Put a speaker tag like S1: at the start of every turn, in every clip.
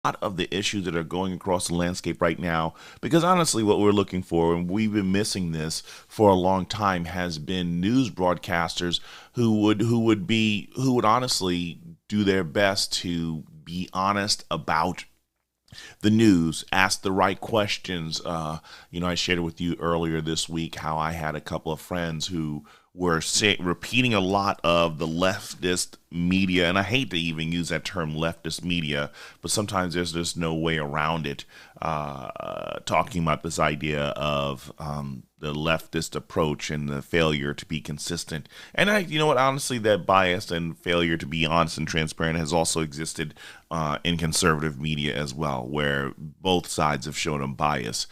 S1: lot of the issues that are going across the landscape right now, because honestly what we're looking for, and we've been missing this for a long time, has been news broadcasters who would honestly do their best to be honest about the news, ask the right questions. I shared with you earlier this week how I had a couple of friends who were repeating a lot of the leftist media, and I hate to even use that term leftist media, but sometimes there's just no way around it. Talking about this idea of the leftist approach and the failure to be consistent. And you know what, honestly, that bias and failure to be honest and transparent has also existed in conservative media as well, where both sides have shown a bias.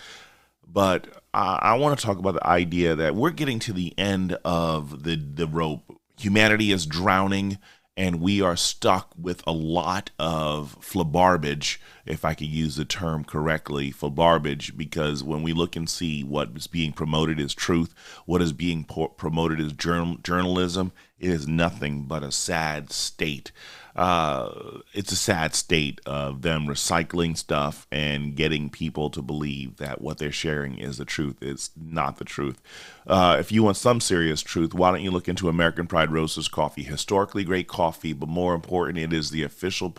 S1: But I want to talk about the idea that we're getting to the end of the rope. Humanity is drowning, and we are stuck with a lot of flabarbage, if I could use the term correctly, flabarbage, because when we look and see what is being promoted as truth, what is being promoted as journalism, it is nothing but a sad state. It's a sad state of them recycling stuff and getting people to believe that what they're sharing is the truth. It's not the truth. If you want some serious truth, why don't you look into American Pride Roasters coffee? Historically great coffee, but more important, it is the official,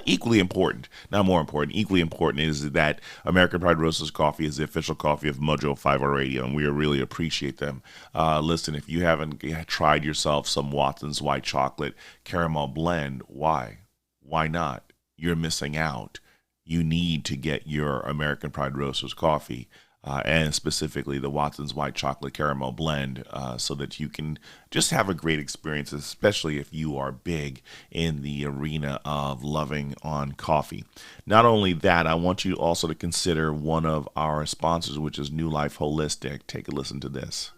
S1: equally important, not more important, equally important is that American Pride Roasters coffee is the official coffee of Mojo 50 Radio, and we really appreciate them. Listen, if you haven't tried yourself some Watson's White Chocolate Caramel Blend, why? Why not? You're missing out. You need to get your American Pride Roasters coffee. And specifically the Watson's White Chocolate Caramel Blend, so that you can just have a great experience, especially if you are big in the arena of loving on coffee. Not only that, I want you also to consider one of our sponsors, which is New Life Holistic. Take a listen to this.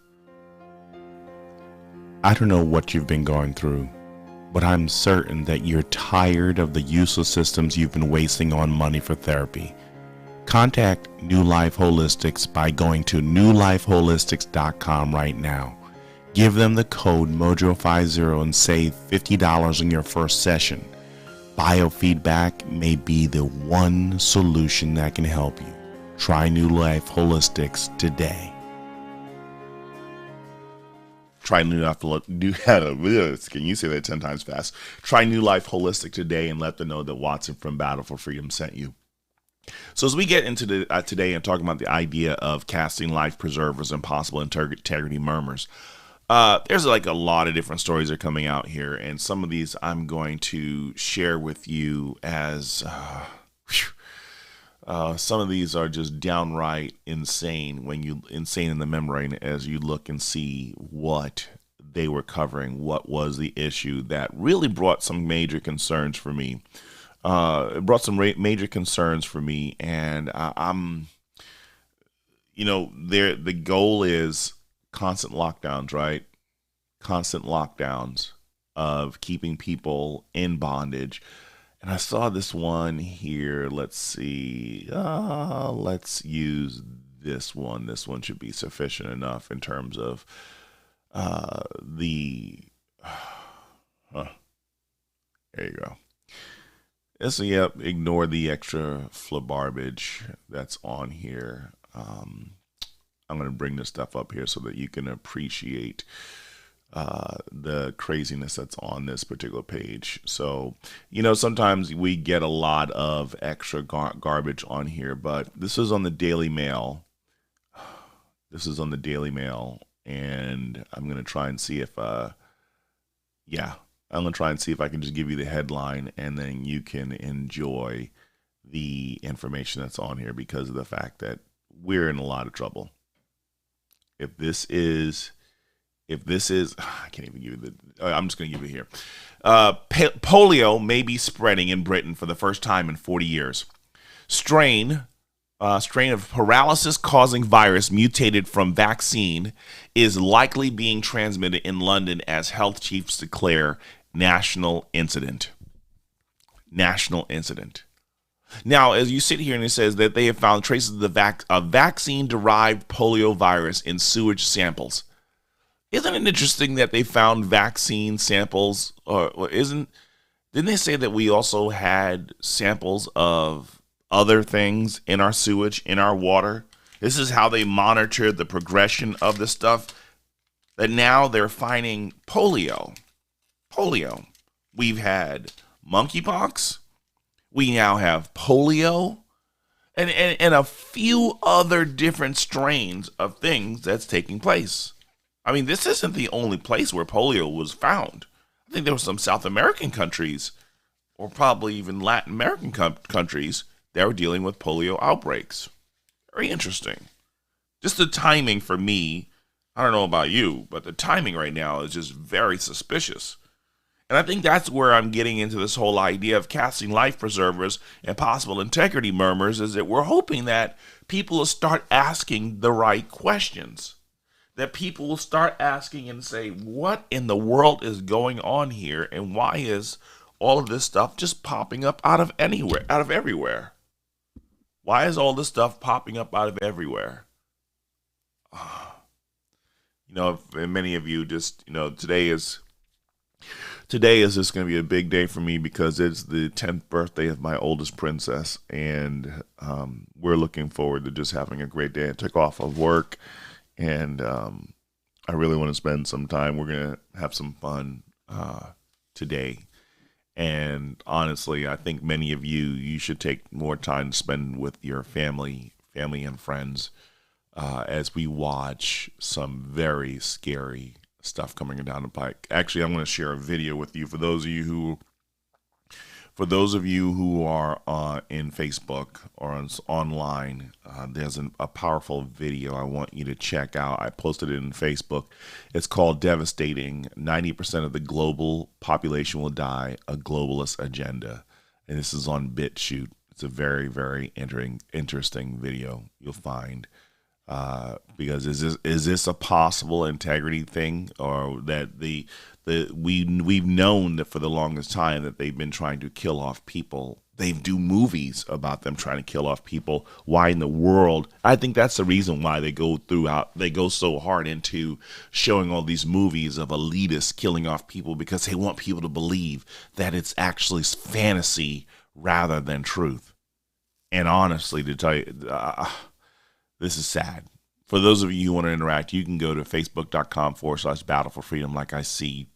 S1: I don't know what you've been going through, but I'm certain that you're tired of the useless systems you've been wasting on money for therapy. Contact New Life Holistics by going to newlifeholistics.com right now. Give them the code MOJO50 and save $50 on your first session. Biofeedback may be the one solution that can help you. Try New Life Holistics today. Try New Life. Can you say that 10 times fast? Try New Life Holistic today and let them know that Watson from Battle4Freedom sent you. So as we get into today and talking about the idea of casting life preservers and possible integrity murmurs, there's like a lot of different stories that are coming out here, and some of these I'm going to share with you as some of these are just downright insane insane in the membrane as you look and see what they were covering, what was the issue that really brought some major concerns for me. It brought some major concerns for me, and the goal is constant lockdowns, right? Constant lockdowns of keeping people in bondage. And I saw this one here. Let's see. Let's use this one. This one should be sufficient enough in terms of the. There you go. So, yep, ignore the extra flabarbage that's on here. I'm going to bring this stuff up here so that you can appreciate the craziness that's on this particular page. So, sometimes we get a lot of extra garbage on here, but this is on the Daily Mail. This is on the Daily Mail, and I'm going to try and see if, I'm going to try and see if I can just give you the headline, and then you can enjoy the information that's on here because of the fact that we're in a lot of trouble. If this is, I can't even give you I'm just going to give it here. Polio may be spreading in Britain for the first time in 40 years. Strain of paralysis-causing virus mutated from vaccine is likely being transmitted in London as health chiefs declare national incident. National incident. Now, as you sit here and it says that they have found traces of vaccine-derived polio virus in sewage samples. Isn't it interesting that they found vaccine samples, or isn't Didn't they say that we also had samples of other things in our sewage, in our water? This is how they monitored the progression of this stuff. That now they're finding polio. Polio. We've had monkeypox. We now have polio. And a few other different strains of things that's taking place. I mean, this isn't the only place where polio was found. I think there were some South American countries, or probably even Latin American countries, that were dealing with polio outbreaks. Very interesting. Just the timing for me, I don't know about you, but the timing right now is just very suspicious. And I think that's where I'm getting into this whole idea of casting life preservers and possible integrity murmurs, is that we're hoping that people will start asking the right questions. That people will start asking and say, what in the world is going on here? And why is all of this stuff just popping up out of everywhere? Why is all this stuff popping up out of everywhere? And many of you just, today is just going to be a big day for me because it's the 10th birthday of my oldest princess. And we're looking forward to just having a great day. I took off of work. And I really want to spend some time. We're going to have some fun today. And honestly, I think many of you should take more time to spend with your family and friends as we watch some very scary stuff coming down the pike. Actually, I'm going to share a video with you for those of you who are in Facebook or online. There's a powerful video I want you to check out. I posted it in Facebook. It's called "Devastating: 90% of the global population will die, a globalist agenda." And this is on BitChute. It's a very, very interesting video you'll find. Because is this a possible integrity thing, or that we've known that for the longest time that they've been trying to kill off people. They do movies about them trying to kill off people. Why in the world? I think that's the reason why they go so hard into showing all these movies of elitists killing off people, because they want people to believe that it's actually fantasy rather than truth. And honestly, to tell you, this is sad. For those of you who want to interact, you can go to facebook.com/Battle4Freedom, like I see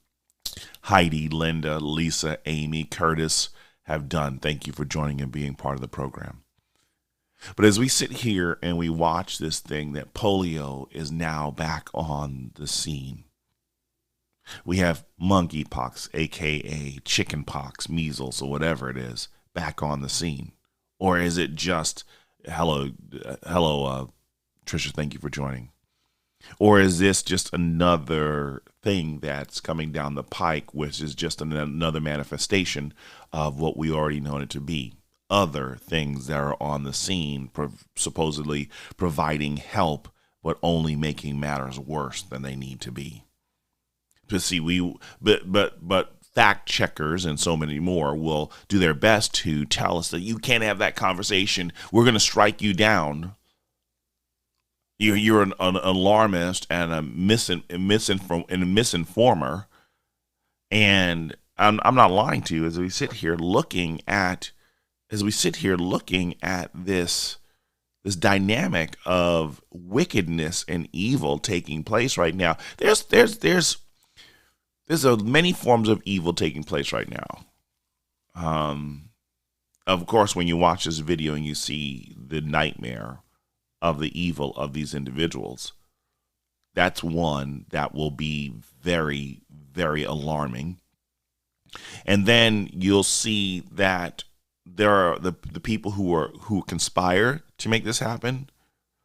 S1: Heidi, Linda, Lisa, Amy, Curtis have done. Thank you for joining and being part of the program. But as we sit here and we watch this thing, that polio is now back on the scene. We have monkeypox, aka chickenpox, measles, or whatever it is, back on the scene. Or is it just hello, Trisha, thank you for joining. Or is this just another thing that's coming down the pike, which is just another manifestation of what we already know it to be? Other things that are on the scene, supposedly providing help, but only making matters worse than they need to be. But fact checkers and so many more will do their best to tell us that you can't have that conversation. We're going to strike you down. You're an alarmist and a misinformer. And I'm not lying to you. As we sit here looking at this dynamic of wickedness and evil taking place right now, there's many forms of evil taking place right now. Of course, when you watch this video and you see the nightmare of the evil of these individuals, that's one that will be very, very alarming. And then you'll see that there are the people who conspire to make this happen,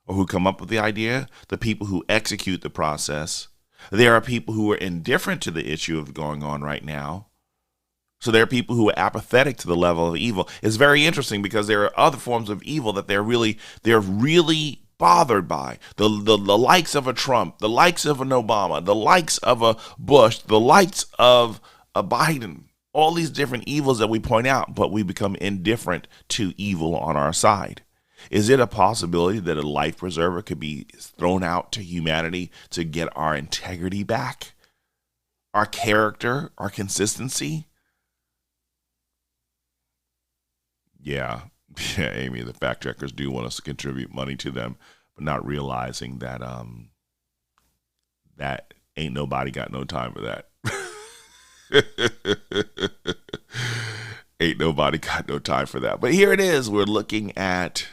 S1: or who come up with the idea, the people who execute the process. There are people who are indifferent to the issue of going on right now. So there are people who are apathetic to the level of evil. It's very interesting because there are other forms of evil that they're really bothered by. The likes of a Trump, the likes of an Obama, the likes of a Bush, the likes of a Biden. All these different evils that we point out, but we become indifferent to evil on our side. Is it a possibility that a life preserver could be thrown out to humanity to get our integrity back? Our character, our consistency? Yeah. Yeah, Amy, the fact checkers do want us to contribute money to them, but not realizing that that ain't nobody got no time for that. Ain't nobody got no time for that. But here it is. We're looking at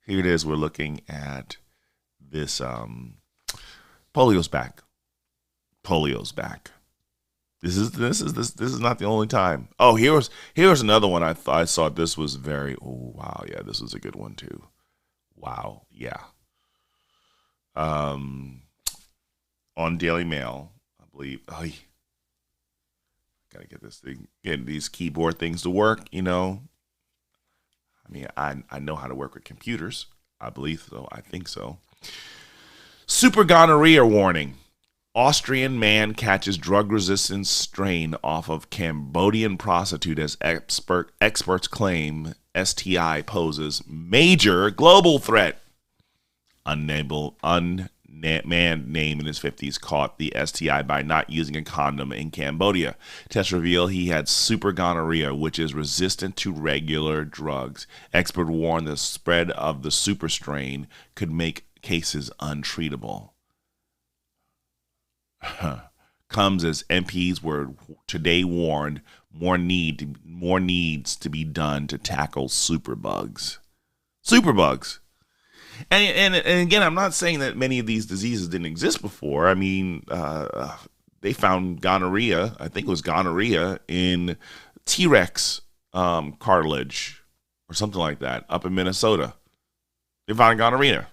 S1: this polio's back. Polio's back. This is not the only time. Oh, here's another one. I saw this was very, oh wow, yeah, this was a good one too. Wow, yeah. Um on Daily Mail, I believe. Oh, gotta get this thing, get these keyboard things to work, you know. I mean, I know how to work with computers. I believe so. I think so. Super gonorrhea warning. Austrian man catches drug-resistant strain off of Cambodian prostitute as experts claim STI poses major global threat. Unmanned name in his 50s caught the STI by not using a condom in Cambodia. Tests reveal he had super gonorrhea, which is resistant to regular drugs. Expert warned the spread of the super strain could make cases untreatable. Comes as MPs were today warned more needs to be done to tackle superbugs. Superbugs. And again, I'm not saying that many of these diseases didn't exist before. I mean, they found gonorrhea. I think it was gonorrhea in T-Rex cartilage or something like that up in Minnesota. They found gonorrhea.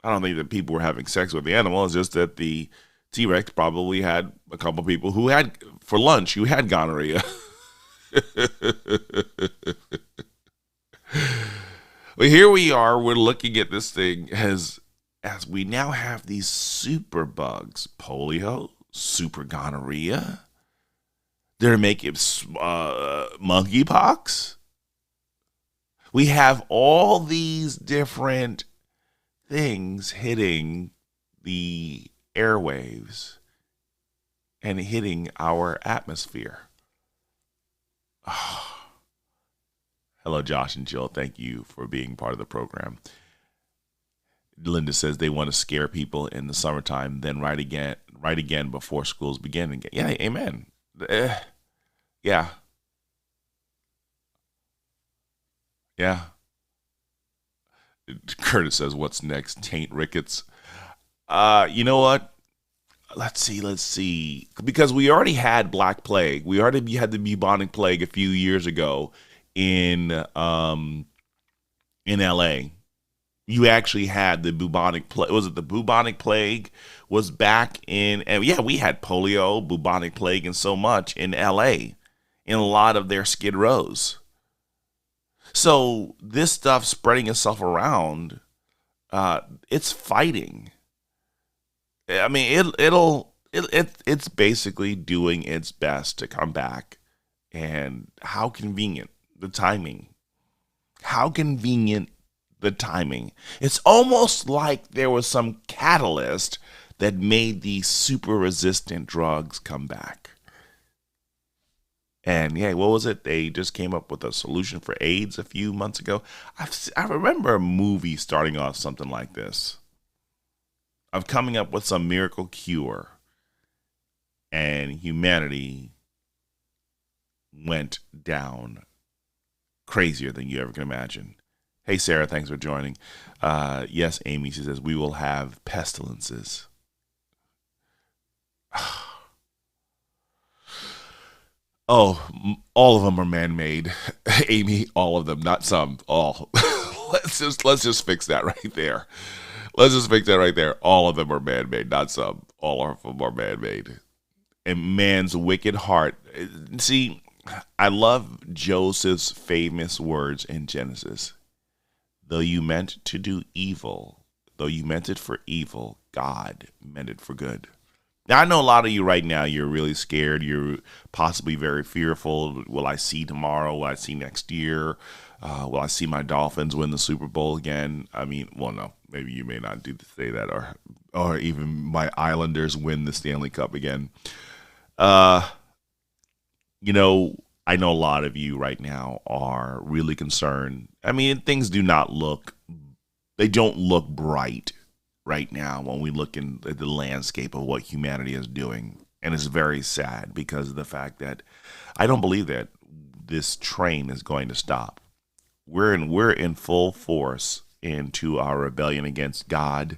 S1: I don't think that people were having sex with the animal. It's just that the T-Rex probably had a couple people who had, for lunch, who had gonorrhea. But here we are, we're looking at this thing as we now have these super bugs, polio, super gonorrhea. They're making monkeypox. We have all these different things hitting the airwaves and hitting our atmosphere. Oh. Hello, Josh and Jill. Thank you for being part of the program. Linda says they want to scare people in the summertime, then right again before schools begin again. Yeah, amen. Yeah. Yeah. Curtis says, what's next? Taint rickets. You know what? Let's see. Because we already had Black Plague. We already had the bubonic plague a few years ago in LA. You actually had the bubonic plague. Was it the bubonic plague was back in, and yeah, we had polio, bubonic plague, and so much in LA in a lot of their skid rows. So this stuff spreading itself around, it's fighting. I mean, it's basically doing its best to come back. And how convenient the timing. How convenient the timing. It's almost like there was some catalyst that made these super resistant drugs come back. And yeah, what was it? They just came up with a solution for AIDS a few months ago. I remember a movie starting off something like this. Of coming up with some miracle cure. And humanity went down crazier than you ever can imagine. Hey, Sarah, thanks for joining. Yes, Amy, she says, we will have pestilences. Oh, all of them are man-made. Amy, all of them, not some, all. let's just fix that right there. Let's just fix that right there. All of them are man-made, not some. All of them are man-made. And man's wicked heart. See, I love Joseph's famous words in Genesis. Though you meant to do evil, though you meant it for evil, God meant it for good. Now, I know a lot of you right now, you're really scared. You're possibly very fearful. Will I see tomorrow? Will I see next year? Will I see my Dolphins win the Super Bowl again? I mean, well, no, maybe you may not do to say that, or even my Islanders win the Stanley Cup again. You know, I know a lot of you right now are really concerned. I mean, things do not look, they don't look bright right now when we look at the landscape of what humanity is doing. And it's very sad because of the fact that I don't believe that this train is going to stop. We're in full force into our rebellion against God,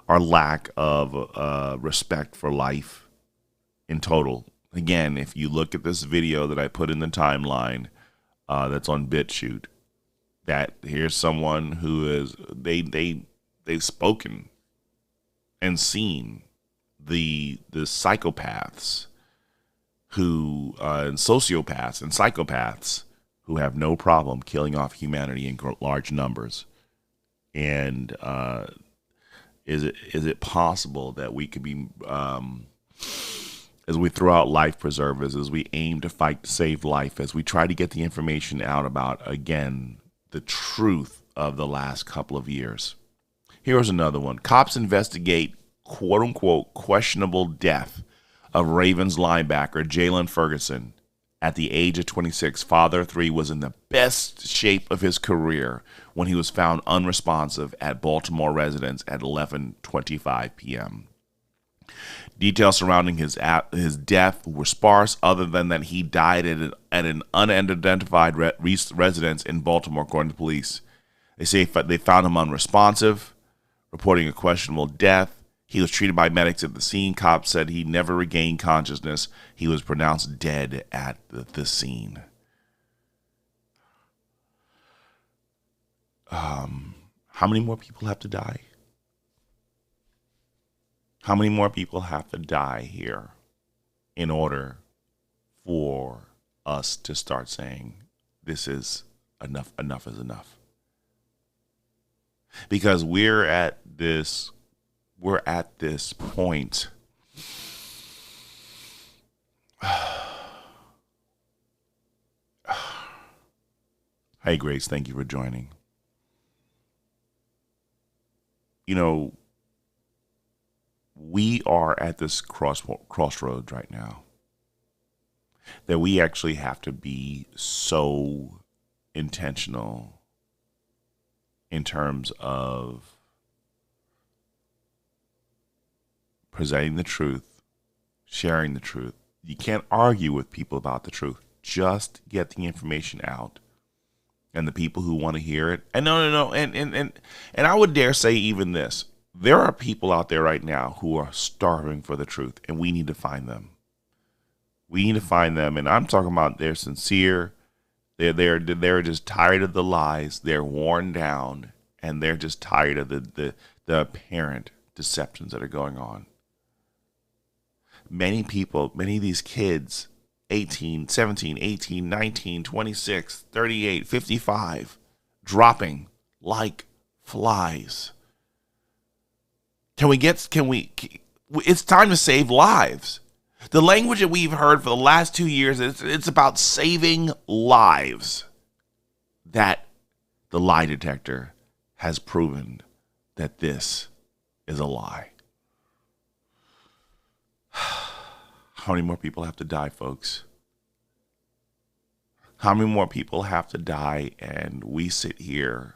S1: our lack of respect for life in total. Again, if you look at this video that I put in the timeline, that's on BitChute, that here's someone who is they've spoken and seen the psychopaths who and sociopaths and psychopaths who have no problem killing off humanity in large numbers. And is it possible that we could be as we throw out life preservers, as we aim to fight to save life, as we try to get the information out about, again, the truth of the last couple of years. Here's another one. Cops investigate quote-unquote questionable death of Ravens linebacker Jalen Ferguson. At the age of 26, father of three was in the best shape of his career when he was found unresponsive at Baltimore residence at 11:25 p.m. Details surrounding his death were sparse, other than that he died at an unidentified residence in Baltimore, according to police. They say they found him unresponsive, reporting a questionable death. He was treated by medics at the scene. Cops said he never regained consciousness. He was pronounced dead at the scene. How many more people have to die? How many more people have to die here in order for us to start saying this is enough, enough is enough? Because we're at this point. Hey, Grace, thank you for joining. You know, we are at this crossroads right now that we actually have to be so intentional in terms of presenting the truth, sharing the truth. You can't argue with people about the truth. Just get the information out. And the people who want to hear it. And no. And I would dare say even this. There are people out there right now who are starving for the truth, and we need to find them. We need to find them, and I'm talking about they're sincere. They're just tired of the lies. They're worn down, and they're just tired of the apparent deceptions that are going on. Many people, many of these kids, 18, 17, 18, 19, 26, 38, 55, dropping like flies. It's time to save lives. The language that we've heard for the last 2 years, it's about saving lives. That the lie detector has proven that this is a lie. How many more people have to die, folks? How many more people have to die? And we sit here,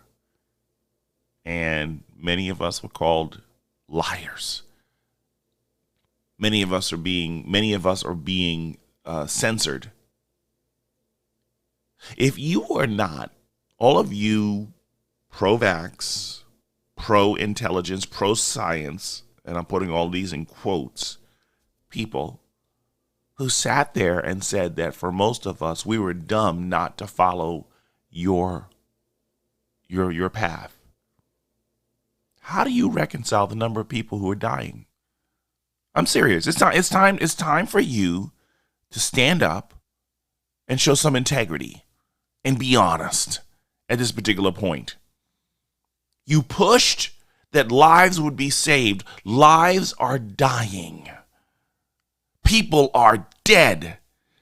S1: and many of us were called liars. Many of us are being censored. If you are not, all of you pro-vax, pro-intelligence, pro-science, and I'm putting all these in quotes, people who sat there and said that for most of us, we were dumb not to follow your path. How do you reconcile the number of people who are dying? I'm serious. It's time for you to stand up and show some integrity and be honest at this particular point. You pushed that lives would be saved. Lives are dying. People are dead,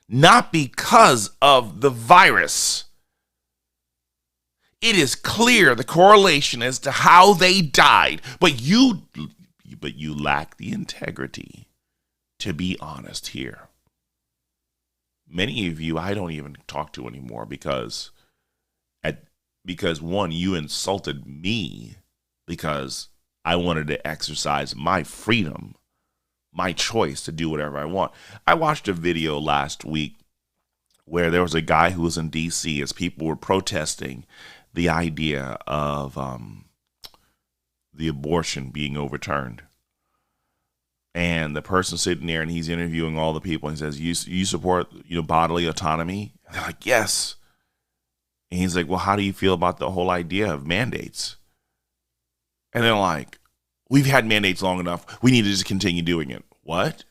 S1: not because of the virus. It is clear the correlation as to how they died, but you lack the integrity to be honest here. many of you I don't even talk to anymore because one, you insulted me because I wanted to exercise my freedom, my choice to do whatever I want. I watched a video last week where there was a guy who was in DC as people were protesting the idea of the abortion being overturned. And the person sitting there, and he's interviewing all the people, and he says, you support bodily autonomy? And they're like, yes. And he's like, well, how do you feel about the whole idea of mandates? And they're like, we've had mandates long enough. We need to just continue doing it. What?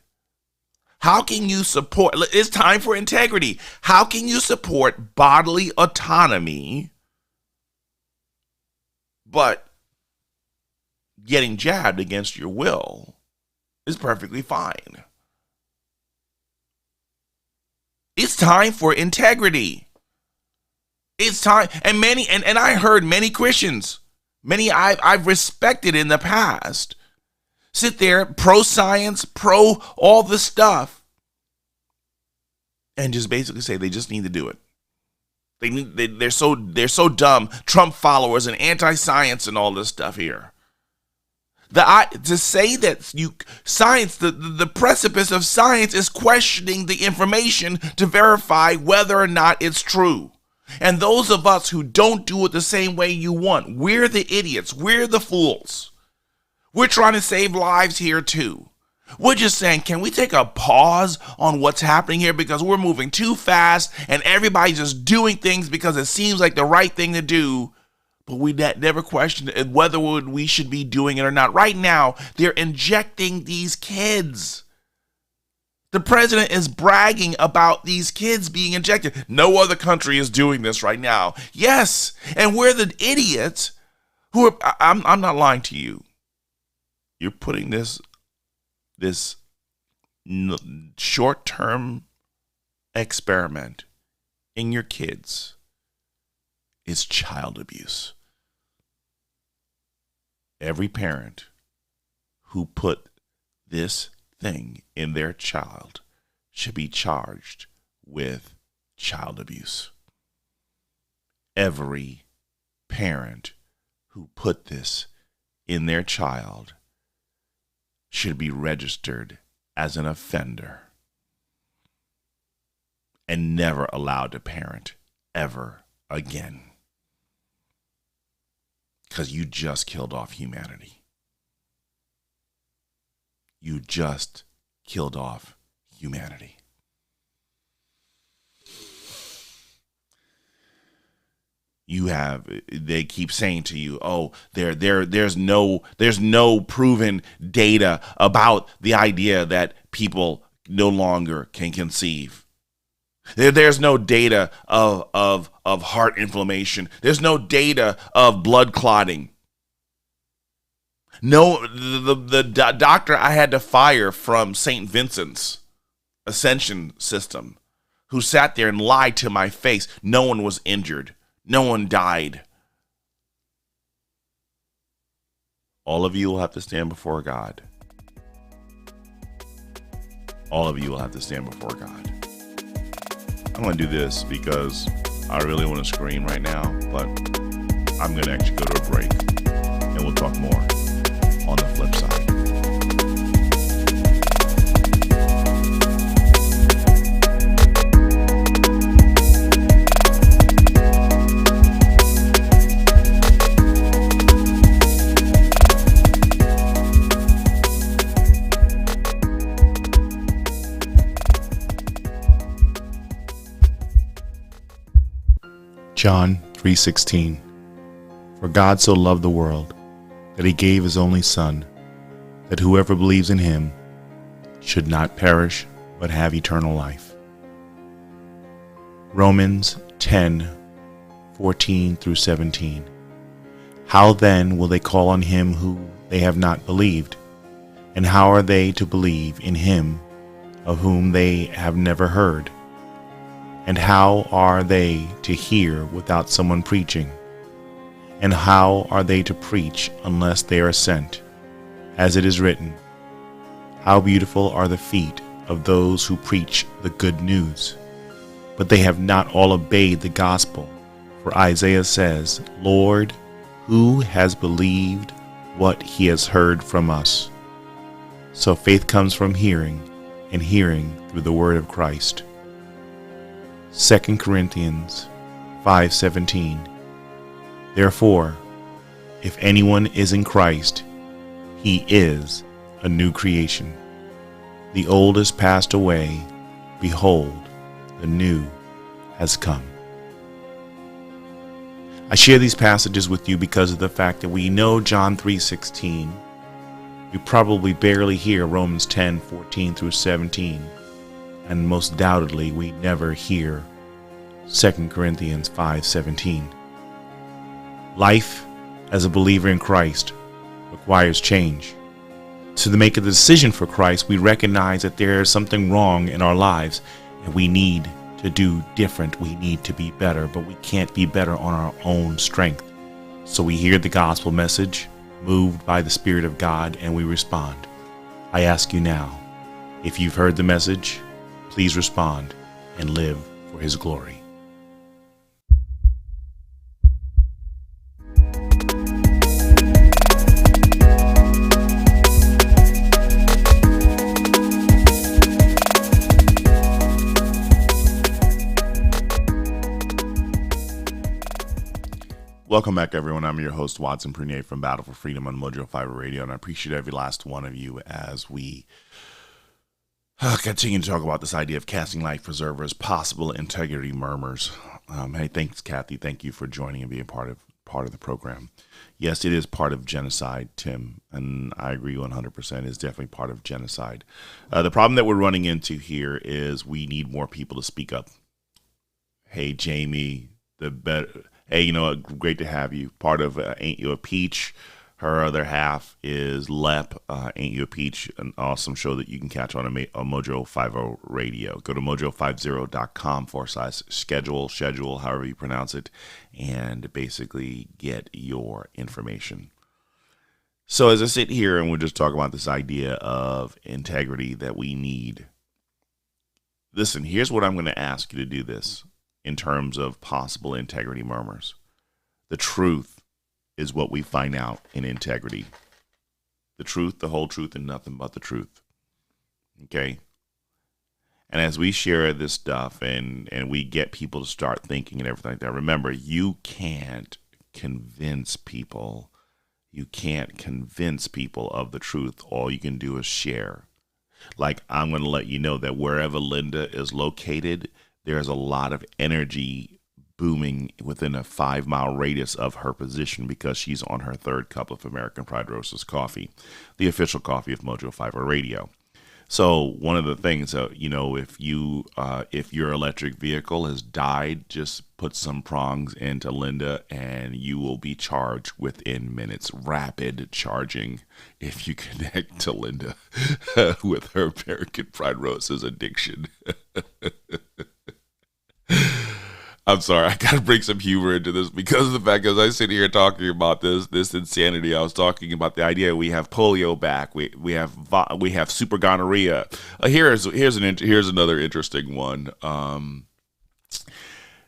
S1: How can you support, it's time for integrity. How can you support bodily autonomy, but getting jabbed against your will is perfectly fine? It's time for integrity. It's time. And I heard many Christians, many I've respected in the past, sit there, pro-science, pro all the stuff, and just basically say they just need to do it. They're so dumb, Trump followers and anti-science and all this stuff here. To say that science, the precipice of science is questioning the information to verify whether or not it's true. And those of us who don't do it the same way you want, we're the idiots, we're the fools. We're trying to save lives here too. We're just saying, can we take a pause on what's happening here, because we're moving too fast and everybody's just doing things because it seems like the right thing to do, but we never questioned whether we should be doing it or not. Right now, they're injecting these kids. The president is bragging about these kids being injected. No other country is doing this right now. Yes, and we're the idiots who are, I'm not lying to you. You're putting this short-term experiment in your kids is child abuse. Every parent who put this thing in their child should be charged with child abuse. Every parent who put this in their child should be registered as an offender and never allowed to parent ever again. Because you just killed off humanity. You just killed off humanity. They keep saying to you, oh, there's no proven data about the idea that people no longer can conceive. There's no data of heart inflammation. There's no data of blood clotting. No, the doctor I had to fire from St. Vincent's Ascension System, who sat there and lied to my face. No one was injured. No one died. All of you will have to stand before God. All of you will have to stand before God. I'm going to do this because I really want to scream right now, but I'm going to actually go to a break, and we'll talk more on the flip side. John 3:16. For God so loved the world that he gave his only Son, that whoever believes in him should not perish but have eternal life. Romans 10:14 through 17. How then will they call on him who they have not believed? And how are they to believe in him of whom they have never heard? And how are they to hear without someone preaching? And how are they to preach unless they are sent? As it is written, how beautiful are the feet of those who preach the good news. but they have not all obeyed the gospel. For Isaiah says, Lord, who has believed what he has heard from us? So faith comes from hearing, and hearing through the word of Christ. 2 Corinthians 5:17. Therefore, if anyone is in Christ, he is a new creation. The old has passed away. Behold, the new has come. I share these passages with you because of the fact that we know John 3:16. We probably barely hear Romans 10:14 through 17. And most undoubtedly, we never hear 2 Corinthians 5:17. Life as a believer in Christ requires change. So to make a decision for Christ, we recognize that there is something wrong in our lives and we need to do different. We need to be better, but we can't be better on our own strength. So we hear the gospel message, moved by the Spirit of God, and we respond. I ask you now, if you've heard the message, please respond and live for His glory. Welcome back, everyone. I'm your host, Watson Prunier from Battle for Freedom on Mojo5 Radio, and I appreciate every last one of you as we continue to talk about this idea of casting life preservers, possible integrity murmurs. Hey, thanks, Kathy. Thank you for joining and being part of the program. Yes, it is part of genocide, Tim, and I agree 100%. It's definitely part of genocide. The problem that we're running into here is we need more people to speak up. Hey, Jamie, hey, you know what? Great to have you. Part of Ain't You a Peach. Her other half is Lep. Ain't You a Peach, an awesome show that you can catch on a Mojo50 radio. Go to mojo50.com/schedule, however you pronounce it, and basically get your information. So as I sit here and we're just talking about this idea of integrity that we need, listen, here's what I'm going to ask you to do this. In terms of possible integrity murmurs, the truth is what we find out in integrity. The truth, the whole truth, and nothing but the truth. Okay? And as we share this stuff and we get people to start thinking and everything like that, remember, you can't convince people. You can't convince people of the truth. All you can do is share. Like, I'm going to let you know that wherever Linda is located, there's a lot of energy booming within a 5-mile radius of her position because she's on her third cup of American Pride Roasters coffee, the official coffee of Mojo5 Radio. So one of the things, if your electric vehicle has died, just put some prongs into Linda and you will be charged within minutes. Rapid charging if you connect to Linda with her American Pride Roasters addiction. I'm sorry, I gotta bring some humor into this because of the fact as I sit here talking about this insanity. I was talking about the idea we have polio back, we have super gonorrhea. Here's another interesting one.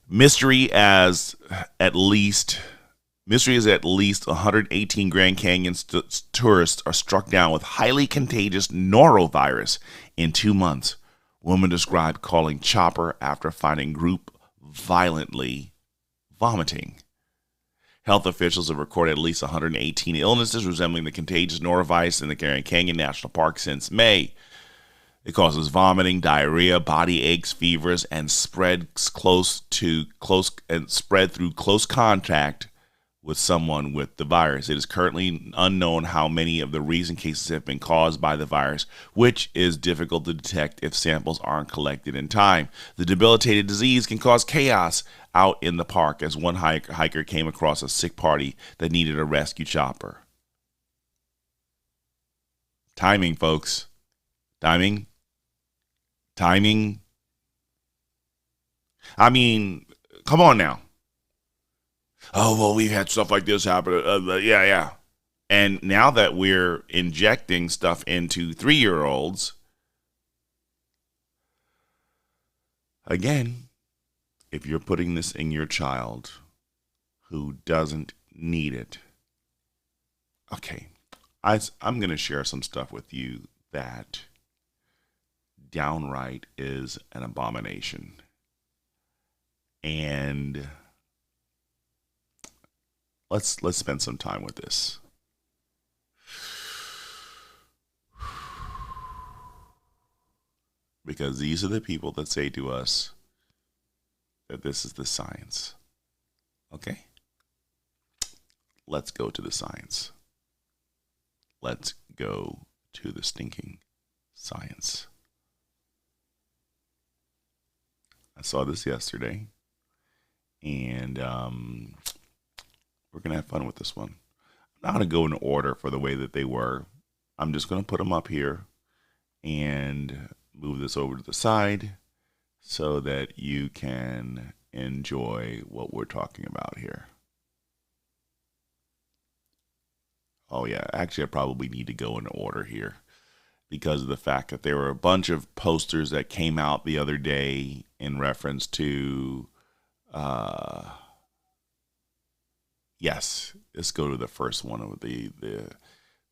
S1: Mystery is at least 118 Grand Canyon tourists are struck down with highly contagious norovirus in 2 months. Woman described calling chopper after finding group violently vomiting. Health officials have recorded at least 118 illnesses resembling the contagious norovirus in the Grand Canyon National Park since May. It causes vomiting, diarrhea, body aches, fevers, and spread through close contact with someone with the virus. It is currently unknown how many of the recent cases have been caused by the virus, which is difficult to detect if samples aren't collected in time. The debilitating disease can cause chaos out in the park, as one hiker came across a sick party that needed a rescue chopper. Timing, folks. Timing. I mean, come on now. Oh, well, we've had stuff like this happen. Yeah. And now that we're injecting stuff into 3-year-olds, again, If you're putting this in your child who doesn't need it, okay, I'm going to share some stuff with you that downright is an abomination. And let's spend some time with this. Because these are the people that say to us that this is the science. Okay? Let's go to the science. Let's go to the stinking science. I saw this yesterday, and we're going to have fun with this one. I'm not going to go in order for the way that they were. I'm just going to put them up here and move this over to the side so that you can enjoy what we're talking about here. Oh yeah, actually I probably need to go in order here because of the fact that there were a bunch of posters that came out the other day in reference to, yes, let's go to the first one of the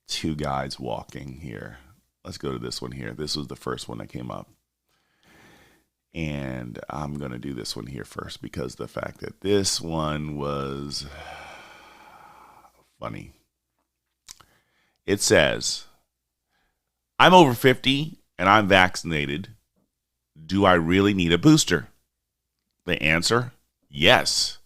S1: two guys walking here. Let's go to this one here. This was the first one that came up. And I'm going to do this one here first because the fact that this one was funny. It says, I'm over 50 and I'm vaccinated. Do I really need a booster? The answer, yes.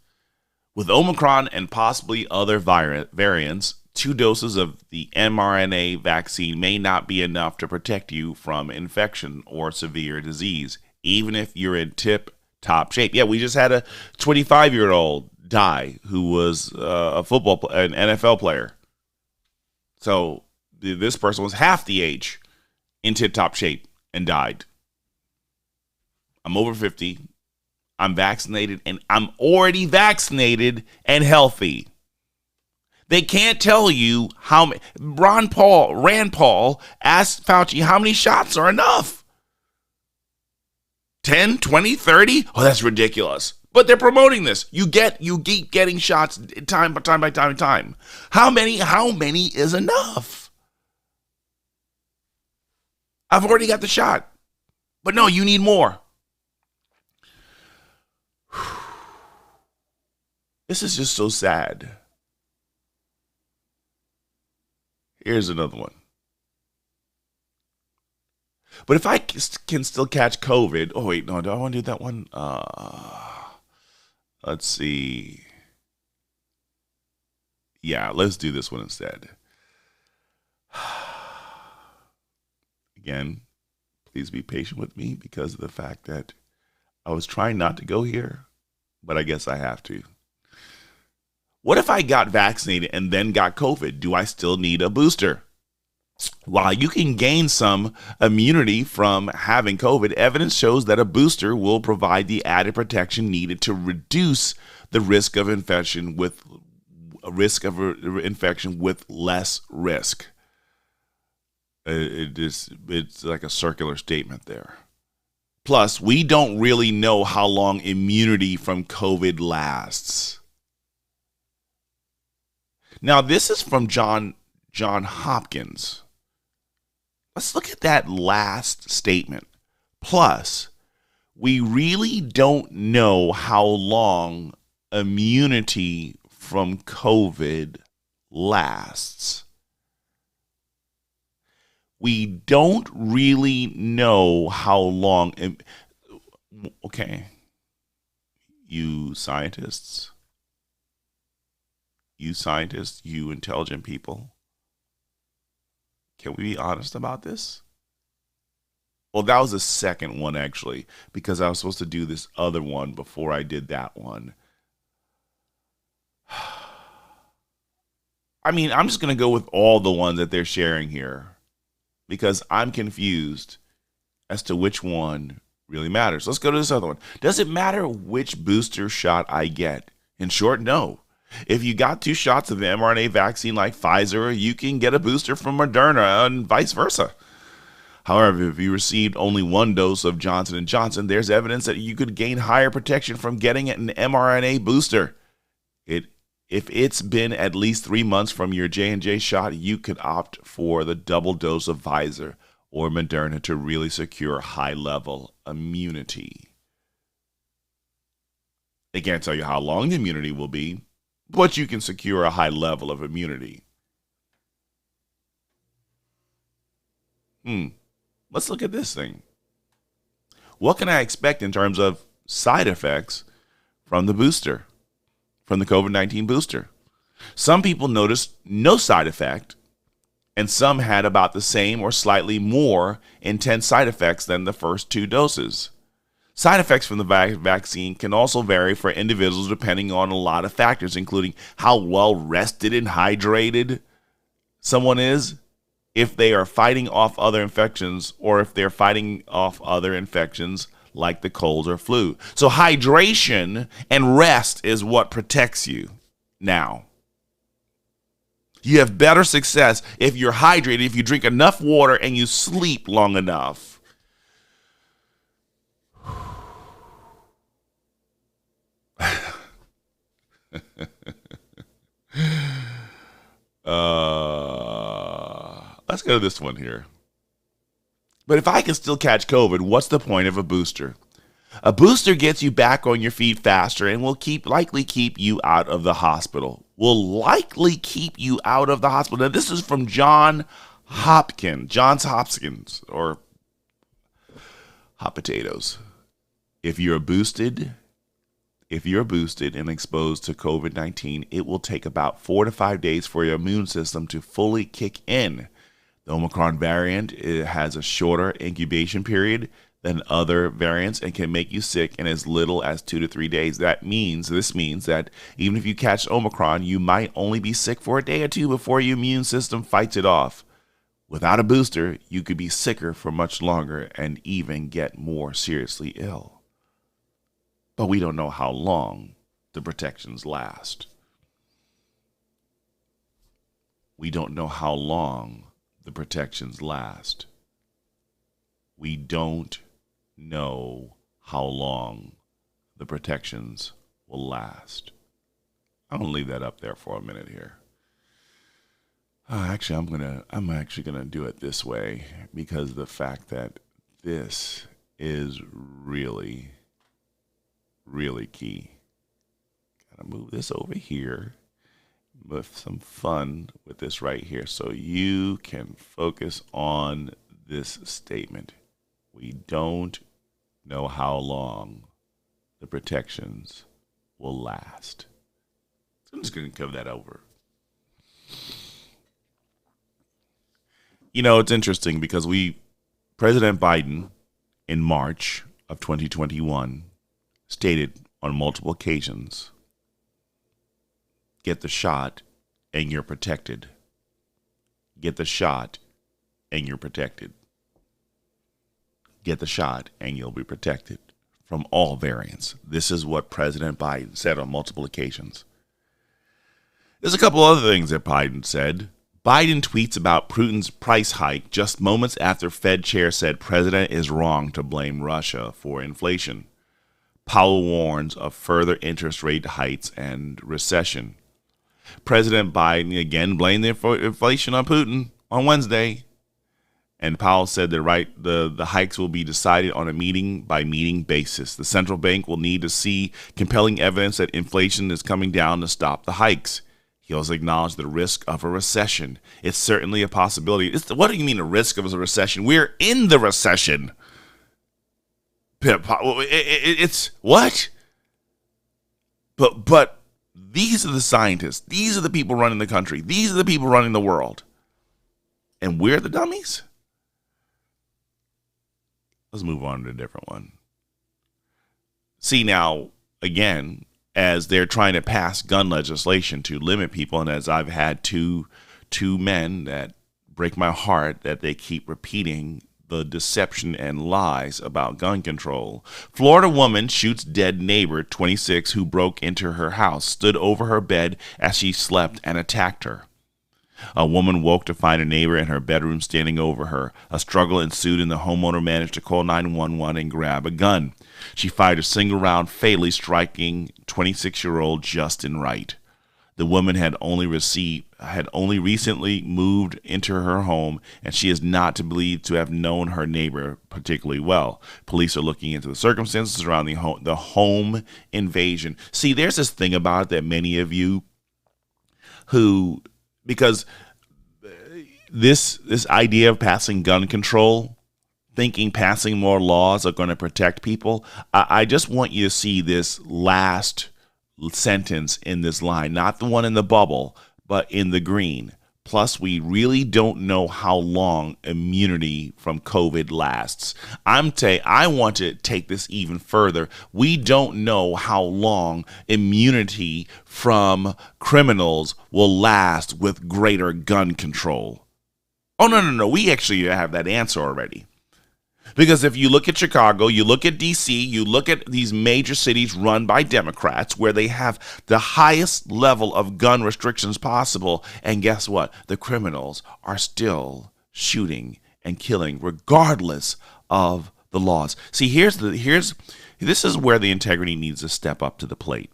S1: With Omicron and possibly other variants, 2 doses of the mRNA vaccine may not be enough to protect you from infection or severe disease, even if you're in tip-top shape. Yeah, we just had a 25-year-old die who was an NFL player. So this person was half the age in tip-top shape and died. I'm over 50. I'm vaccinated, and I'm already vaccinated and healthy. They can't tell you how many. Rand Paul asked Fauci how many shots are enough. 10, 20, 30? Oh, that's ridiculous. But they're promoting this. You keep getting shots time by time. How many is enough? I've already got the shot. But no, you need more. This is just so sad. Here's another one. But if I can still catch COVID, oh wait, no, do I want to do that one? Let's see. Yeah, let's do this one instead. Again, please be patient with me because of the fact that I was trying not to go here, but I guess I have to. What if I got vaccinated and then got COVID? Do I still need a booster? While you can gain some immunity from having COVID, evidence shows that a booster will provide the added protection needed to reduce the risk of infection with less risk. It's like a circular statement there. Plus, we don't really know how long immunity from COVID lasts. Now, this is from John Hopkins. Let's look at that last statement. Plus, we really don't know how long immunity from COVID lasts. We don't really know how long. Okay. You scientists, you intelligent people, can we be honest about this? Well, that was the second one, actually, because I was supposed to do this other one before I did that one. I mean, I'm just going to go with all the ones that they're sharing here because I'm confused as to which one really matters. Let's go to this other one. Does it matter which booster shot I get? In short, no. If you got 2 shots of the mRNA vaccine like Pfizer, you can get a booster from Moderna and vice versa. However, if you received only one dose of Johnson & Johnson, there's evidence that you could gain higher protection from getting an mRNA booster. If it's been at least 3 months from your J&J shot, you could opt for the double dose of Pfizer or Moderna to really secure high-level immunity. They can't tell you how long the immunity will be, but you can secure a high level of immunity. Let's look at this thing. What can I expect in terms of side effects from the booster, from the COVID-19 booster? Some people noticed no side effect, and some had about the same or slightly more intense side effects than the first 2 doses. Side effects from the vaccine can also vary for individuals depending on a lot of factors, including how well rested and hydrated someone is, if they are fighting off other infections, or if they're fighting off other infections like the colds or flu. So hydration and rest is what protects you now. You have better success if you're hydrated, if you drink enough water and you sleep long enough. Let's go to this one here. But if I can still catch COVID, what's the point of a booster? A booster gets you back on your feet faster and will likely keep you out of the hospital. Now, this is from Johns Hopkins, or hot potatoes. If you're boosted and exposed to COVID-19, it will take about 4 to 5 days for your immune system to fully kick in. The Omicron variant has a shorter incubation period than other variants and can make you sick in as little as 2 to 3 days. This means that even if you catch Omicron, you might only be sick for a day or 2 before your immune system fights it off. Without a booster, you could be sicker for much longer and even get more seriously ill. But we don't know how long the protections last. We don't know how long the protections last. We don't know how long the protections will last. I'm gonna leave that up there for a minute here. I'm actually gonna do it this way because of the fact that this is really, really key. Gotta move this over here with some fun with this right here so you can focus on this statement. We don't know how long the protections will last. So I'm just going to cover that over. You know, it's interesting because President Biden in March of 2021 stated on multiple occasions, get the shot and you're protected. Get the shot and you're protected. Get the shot and you'll be protected from all variants. This is what President Biden said on multiple occasions. There's a couple other things that Biden said. Biden tweets about Putin's price hike just moments after Fed chair said president is wrong to blame Russia for inflation. Powell warns of further interest rate hikes and recession. President Biden again blamed the inflation on Putin on Wednesday. And Powell said that the hikes will be decided on a meeting-by-meeting basis. The central bank will need to see compelling evidence that inflation is coming down to stop the hikes. He also acknowledged the risk of a recession. It's certainly a possibility. What do you mean a risk of a recession? We're in the recession. It's what? But these are the scientists. These are the people running the country. These are the people running the world. And we're the dummies? Let's move on to a different one. See now, again, as they're trying to pass gun legislation to limit people, and as I've had two men that break my heart that they keep repeating the deception and lies about gun control. Florida woman shoots dead neighbor, 26, who broke into her house, stood over her bed as she slept and attacked her. A woman woke to find a neighbor in her bedroom standing over her. A struggle ensued and the homeowner managed to call 911 and grab a gun. She fired a single round, fatally striking 26-year-old Justin Wright. The woman had only recently moved into her home, and she is not to believe to have known her neighbor particularly well. Police are looking into the circumstances surrounding the home invasion. See, there's this thing about it that many of you who, because this idea of passing gun control, thinking passing more laws are going to protect people, I just want you to see this last sentence in this line, not the one in the bubble, but in the green. Plus, we really don't know how long immunity from COVID lasts. I want to take this even further. We don't know how long immunity from criminals will last with greater gun control. Oh, no. We actually have that answer already. Because if you look at Chicago, you look at D.C., you look at these major cities run by Democrats where they have the highest level of gun restrictions possible. And guess what? The criminals are still shooting and killing regardless of the laws. See, this is where the integrity needs to step up to the plate.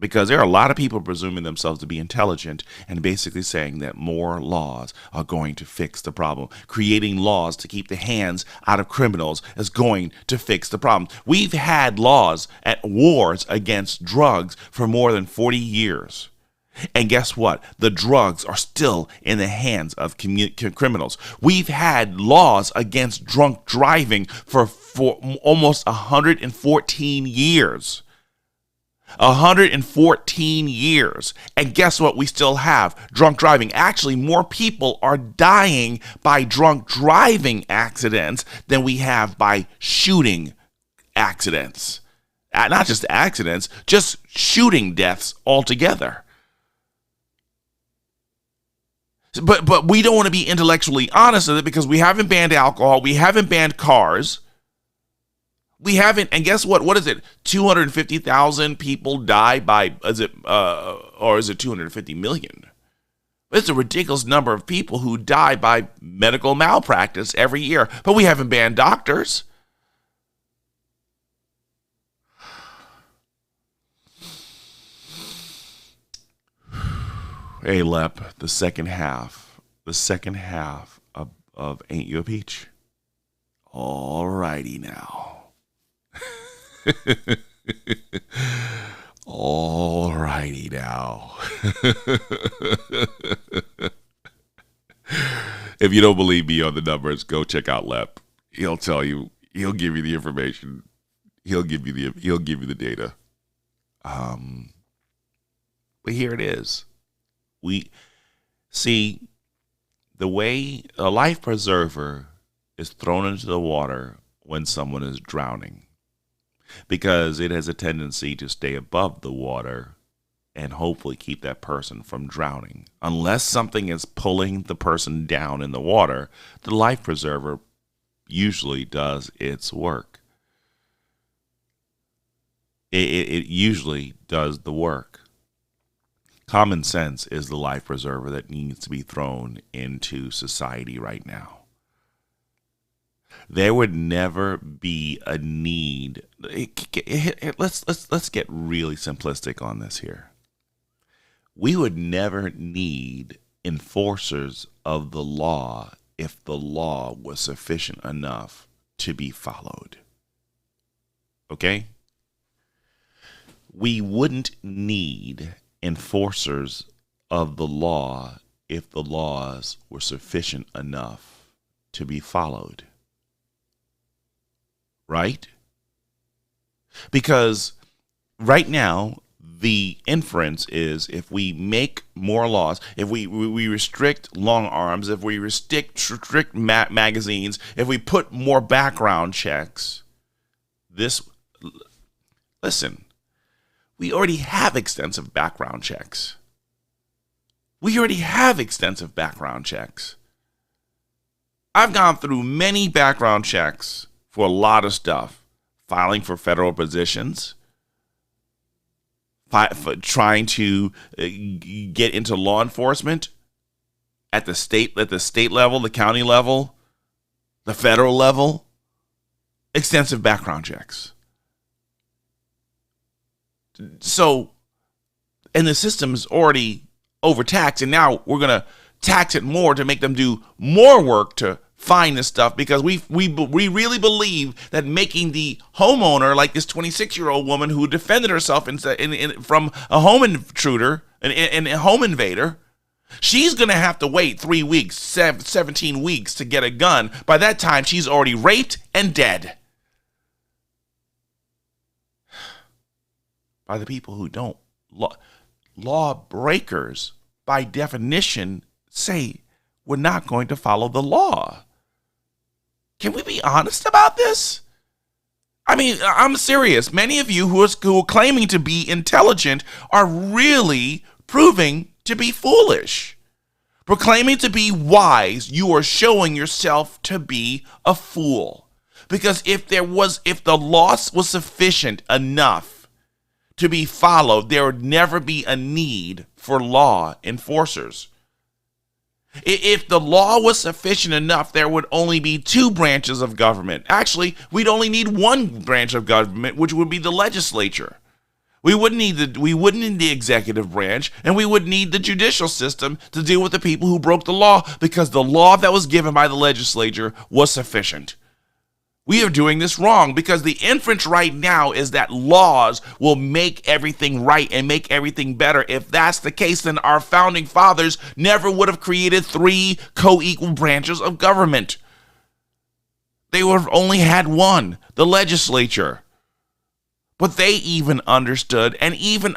S1: Because there are a lot of people presuming themselves to be intelligent and basically saying that more laws are going to fix the problem. Creating laws to keep the hands out of criminals is going to fix the problem. We've had laws at wars against drugs for more than 40 years. And guess what? The drugs are still in the hands of criminals. We've had laws against drunk driving for almost 114 years. 114 years. And guess what? We still have drunk driving. Actually, more people are dying by drunk driving accidents than we have by shooting accidents. Not just accidents, just shooting deaths altogether. But we don't want to be intellectually honest with it because we haven't banned alcohol. We haven't banned cars. We haven't, and guess what? What is it? 250,000 people die by, or is it 250 million? It's a ridiculous number of people who die by medical malpractice every year, but we haven't banned doctors. Hey, Lep, the second half of Ain't You a Peach? All righty now. All righty now. If you don't believe me on the numbers, go check out Lep. He'll tell you. He'll give you the information. He'll give you the data. But here it is. We see the way a life preserver is thrown into the water when someone is drowning, because it has a tendency to stay above the water and hopefully keep that person from drowning. Unless something is pulling the person down in the water, the life preserver usually does its work. It usually does the work. Common sense is the life preserver that needs to be thrown into society right now. There would never be a need. Let's get really simplistic on this here. We would never need enforcers of the law if the law was sufficient enough to be followed. Okay? We wouldn't need enforcers of the law if the laws were sufficient enough to be followed. Right? Because right now, the inference is if we make more laws, if we restrict long arms, if we restrict magazines, if we put more background checks, listen, we already have extensive background checks. I've gone through many background checks for a lot of stuff. Filing for federal positions, for trying to get into law enforcement, at the state level, the county level, the federal level, extensive background checks. So, and the system's already overtaxed, and now we're going to tax it more to make them do more work to find this stuff, because we really believe that making the homeowner, like this 26-year-old woman who defended herself from a home intruder, and a home invader, she's going to have to wait 3 weeks, 17 weeks to get a gun. By that time, she's already raped and dead. By the people who don't. Law breakers, by definition, say we're not going to follow the law. Can we be honest about this? I mean, I'm serious. Many of you who are claiming to be intelligent are really proving to be foolish. Proclaiming to be wise, you are showing yourself to be a fool. Because if the law was sufficient enough to be followed, there would never be a need for law enforcers. If the law was sufficient enough, there would only be 2 branches of government. Actually, we'd only need 1 branch of government, which would be the legislature. We wouldn't need the executive branch, and we would need the judicial system to deal with the people who broke the law, because the law that was given by the legislature was sufficient. We are doing this wrong, because the inference right now is that laws will make everything right and make everything better. If that's the case, then our founding fathers never would have created 3 co-equal branches of government. They would have only had 1, the legislature. But they even understood, and even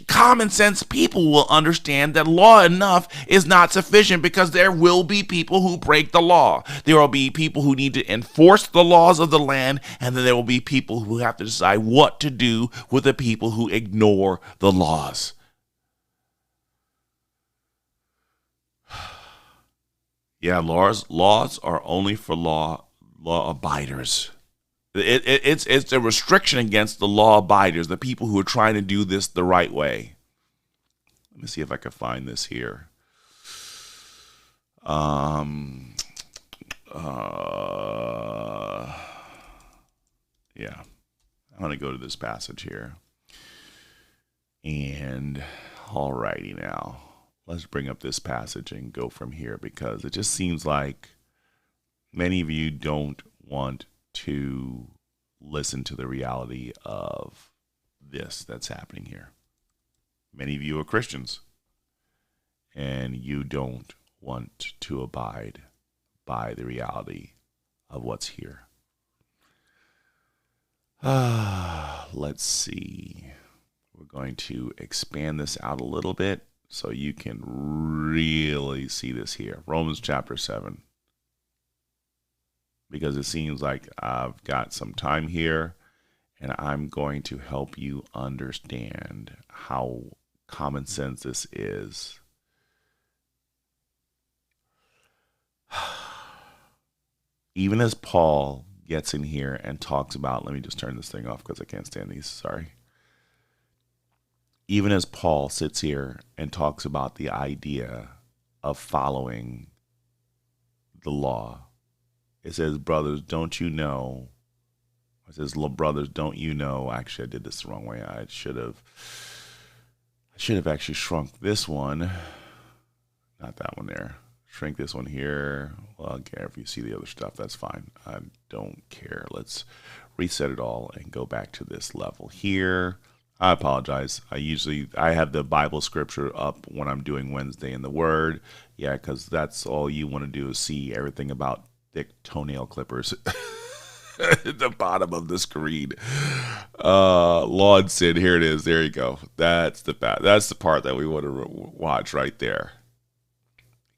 S1: common sense people will understand, that law enough is not sufficient, because there will be people who break the law. There will be people who need to enforce the laws of the land, and then there will be people who have to decide what to do with the people who ignore the laws. Yeah, laws are only for law abiders. It's a restriction against the law abiders, the people who are trying to do this the right way. Let me see if I can find this here. Yeah, I'm going to go to this passage here. And alrighty, now let's bring up this passage and go from here, because it just seems like many of you don't want to listen to the reality of this that's happening here. Many of you are Christians, and you don't want to abide by the reality of what's here. Let's see. We're going to expand this out a little bit so you can really see this here. Romans chapter 7. Because it seems like I've got some time here, and I'm going to help you understand how common sense this is. Even as Paul gets in here and talks about, let me just turn this thing off because I can't stand these, sorry. Even as Paul sits here and talks about the idea of following the law, it says, brothers, don't you know? It says, brothers, don't you know? Actually, I did this the wrong way. I should have actually shrunk this one. Not that one there. Shrink this one here. Well, I don't care if you see the other stuff. That's fine. I don't care. Let's reset it all and go back to this level here. I apologize. I have the Bible scripture up when I'm doing Wednesday in the Word. Yeah, because that's all you want to do is see everything about thick toenail clippers at the bottom of the screen. Law and sin. Here it is. There you go. That's the part that we want to watch right there.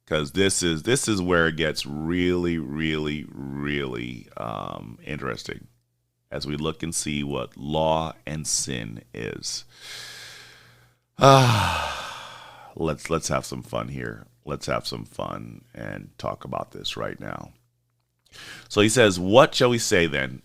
S1: Because this is where it gets really, really, really interesting as we look and see what law and sin is. Let's have some fun here. Let's have some fun and talk about this right now. So he says, what shall we say then?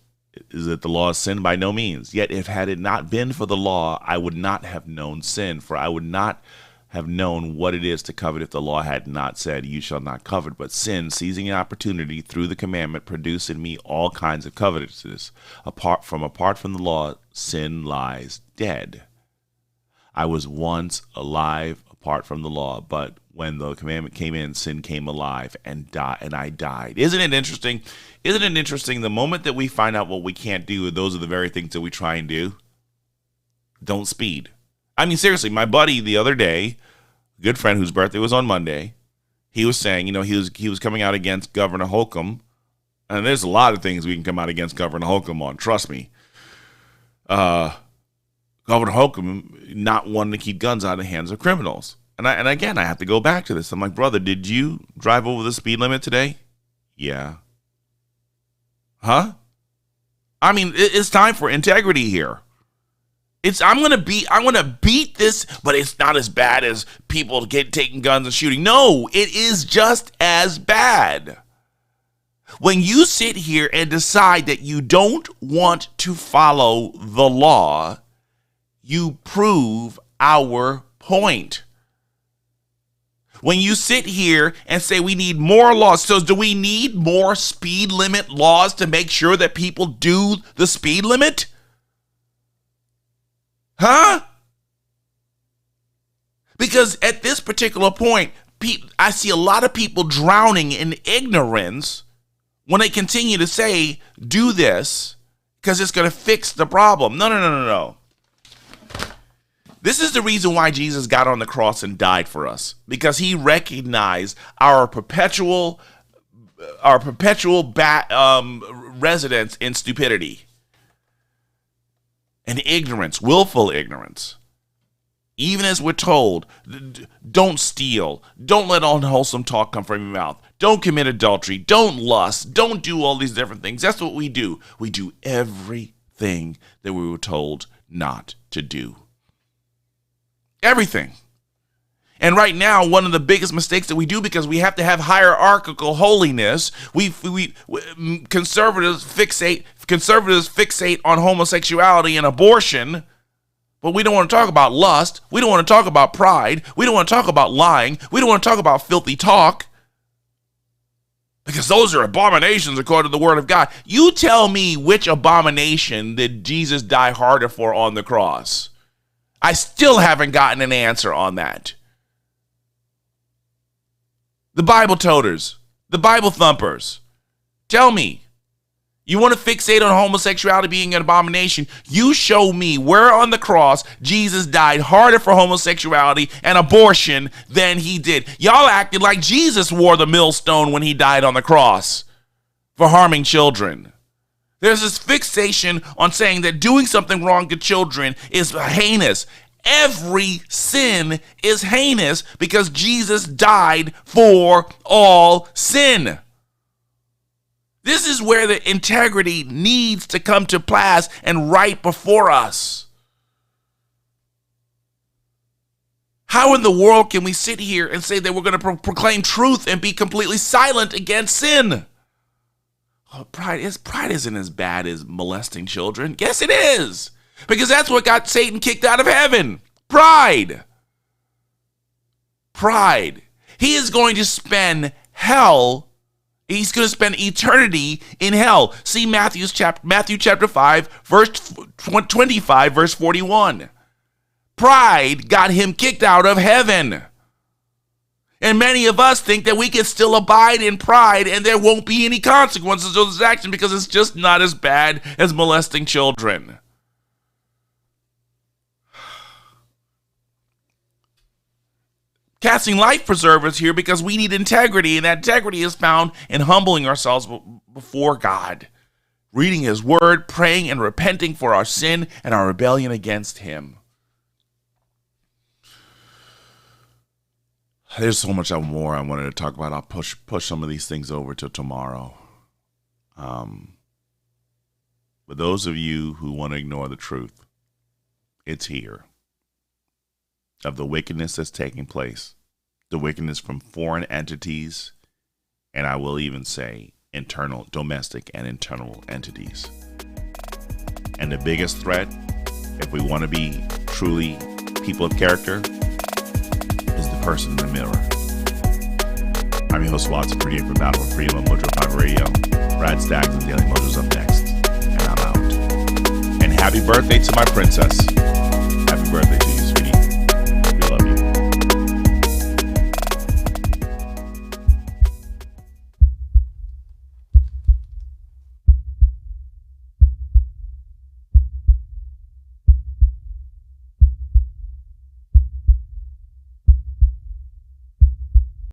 S1: Is it the law of sin? By no means. Yet if had it not been for the law, I would not have known sin, for I would not have known what it is to covet if the law had not said, you shall not covet. But sin, seizing an opportunity through the commandment, produced in me all kinds of covetousness. Apart from the law, sin lies dead. I was once alive apart from the law, but when the commandment came in, sin came alive and I died. Isn't it interesting? Isn't it interesting? The moment that we find out what we can't do, those are the very things that we try and do. Don't speed. I mean, seriously, my buddy the other day, a good friend whose birthday was on Monday, he was saying, he was coming out against Governor Holcomb. And there's a lot of things we can come out against Governor Holcomb on, trust me. Governor Holcomb not wanting to keep guns out of the hands of criminals. And again, I have to go back to this. I'm like, brother, did you drive over the speed limit today? Yeah. Huh? I mean, it's time for integrity here. I'm gonna beat this, but it's not as bad as people taking guns and shooting. No, it is just as bad. When you sit here and decide that you don't want to follow the law, you prove our point. When you sit here and say we need more laws, so do we need more speed limit laws to make sure that people do the speed limit? Huh? Because at this particular point, I see a lot of people drowning in ignorance when they continue to say, do this because it's going to fix the problem. No. This is the reason why Jesus got on the cross and died for us, because he recognized our perpetual residence in stupidity and ignorance, willful ignorance. Even as we're told, don't steal, don't let unwholesome talk come from your mouth, don't commit adultery, don't lust, don't do all these different things. That's what we do. We do everything that we were told not to do. Everything. And right now, one of the biggest mistakes that we do, because we have to have hierarchical holiness, conservatives fixate on homosexuality and abortion, but we don't want to talk about lust. We don't want to talk about pride. We don't want to talk about lying. We don't want to talk about filthy talk, because those are abominations according to the word of God. You tell me which abomination did Jesus die harder for on the cross? I still haven't gotten an answer on that. The Bible toters, the Bible thumpers, tell me. You want to fixate on homosexuality being an abomination? You show me where on the cross Jesus died harder for homosexuality and abortion than he did. Y'all acted like Jesus wore the millstone when he died on the cross for harming children. There's this fixation on saying that doing something wrong to children is heinous. Every sin is heinous because Jesus died for all sin. This is where the integrity needs to come to pass and right before us. How in the world can we sit here and say that we're going to proclaim truth and be completely silent against sin? Oh, pride isn't as bad as molesting children. Yes, it is. Because that's what got Satan kicked out of heaven. Pride. He is going to spend He's going to spend eternity in hell. See Matthew chapter 5, verse 25, verse 41. Pride got him kicked out of heaven. And many of us think that we can still abide in pride and there won't be any consequences of this action because it's just not as bad as molesting children. Casting life preservers here because we need integrity, and that integrity is found in humbling ourselves before God, reading his word, praying and repenting for our sin and our rebellion against him. There's so much more I wanted to talk about. I'll push some of these things over to tomorrow. But those of you who want to ignore the truth, it's here. Of the wickedness that's taking place, the wickedness from foreign entities, and I will even say internal, domestic and internal entities. And the biggest threat, if we want to be truly people of character, person in the mirror. I'm your host, Battle4Freedom from Battle4Freedom on Mojo 5 Radio. Brad Staggs and Daily Mojo's up next, and I'm out. And happy birthday to my princess. Happy birthday to you.